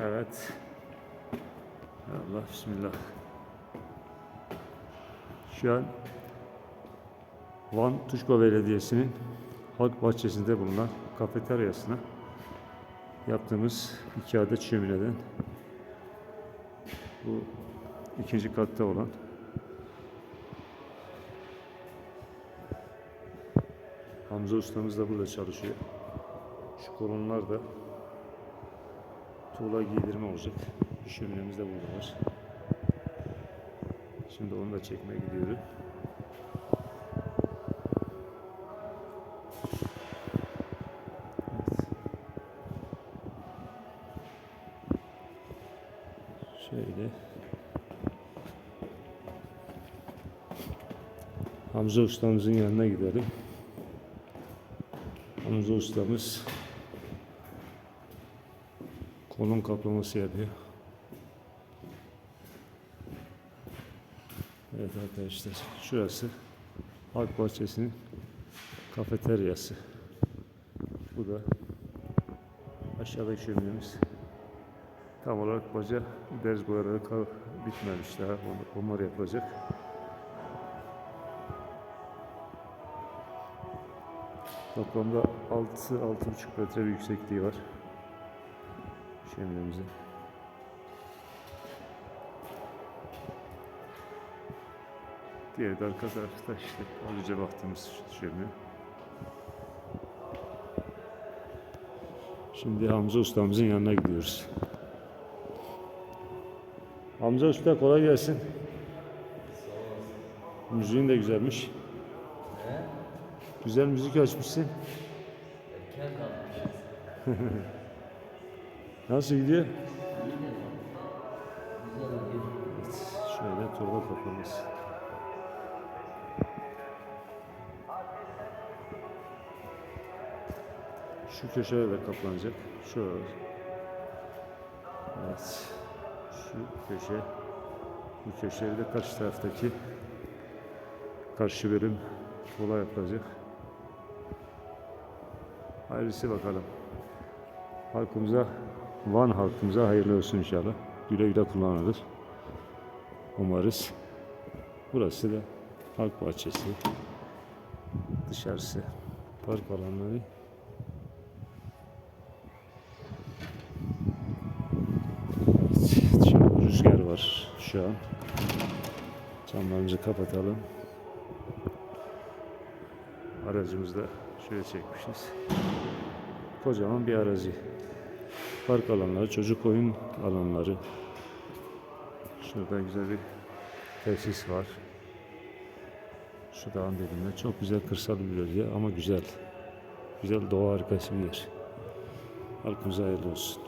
Evet. Allah bismillah. Şu an Van Tuşba Belediyesi'nin halk bahçesinde bulunan kafeteryasına yaptığımız 2 adet şömineden bu ikinci katta olan Hamza ustamız da burada çalışıyor. Şu kolonlar da tuğla giydirme olacak. Bir şöminemiz de burada var. Şimdi onu da çekmeye gidiyorum. Şöyle Hamza ustamızın yanına gidelim. Hamza ustamız kolon kaplaması yapıyor. Evet arkadaşlar, şurası halk bahçesinin kafeteryası. Bu da aşağıdaki şöminemiz. Tam olarak baca deriz boyaları bitmemiş daha. Onlar yapılacak. Toplamda 6-6,5 metre bir yüksekliği var şöminemizin. Diğeri de arka tarafta işte az önce baktığımız şömine. Şimdi Hamza ustamızın yanına gidiyoruz. Hamza usta kolay gelsin. Müziğin de güzelmiş. Güzel müzik açmışsın. Nasıl gidiyor? Evet, şöyle torba kaplaması. Şu köşeye de kaplanacak. Şöyle. Evet. Şu köşe. Bu köşeye de karşı taraftaki karşı bölüm kolay yapılacak. Hayırlısı bakalım. Halkımıza, Van halkımıza hayırlı olsun inşallah. Güle güle kullanılır. Umarız. Burası da halk bahçesi. Dışarısı park alanları. Evet, şimdi rüzgar var şu an. Camlarımızı kapatalım. Aracımızı da şöyle çekmişiz. Kocaman bir arazi. Park alanları, çocuk oyun alanları. Şurada güzel bir tesis var. Şu dağın dibinde çok güzel kırsal bir bölge ama güzel. Güzel doğa harikası bir yer. Halkımıza hayırlı olsun.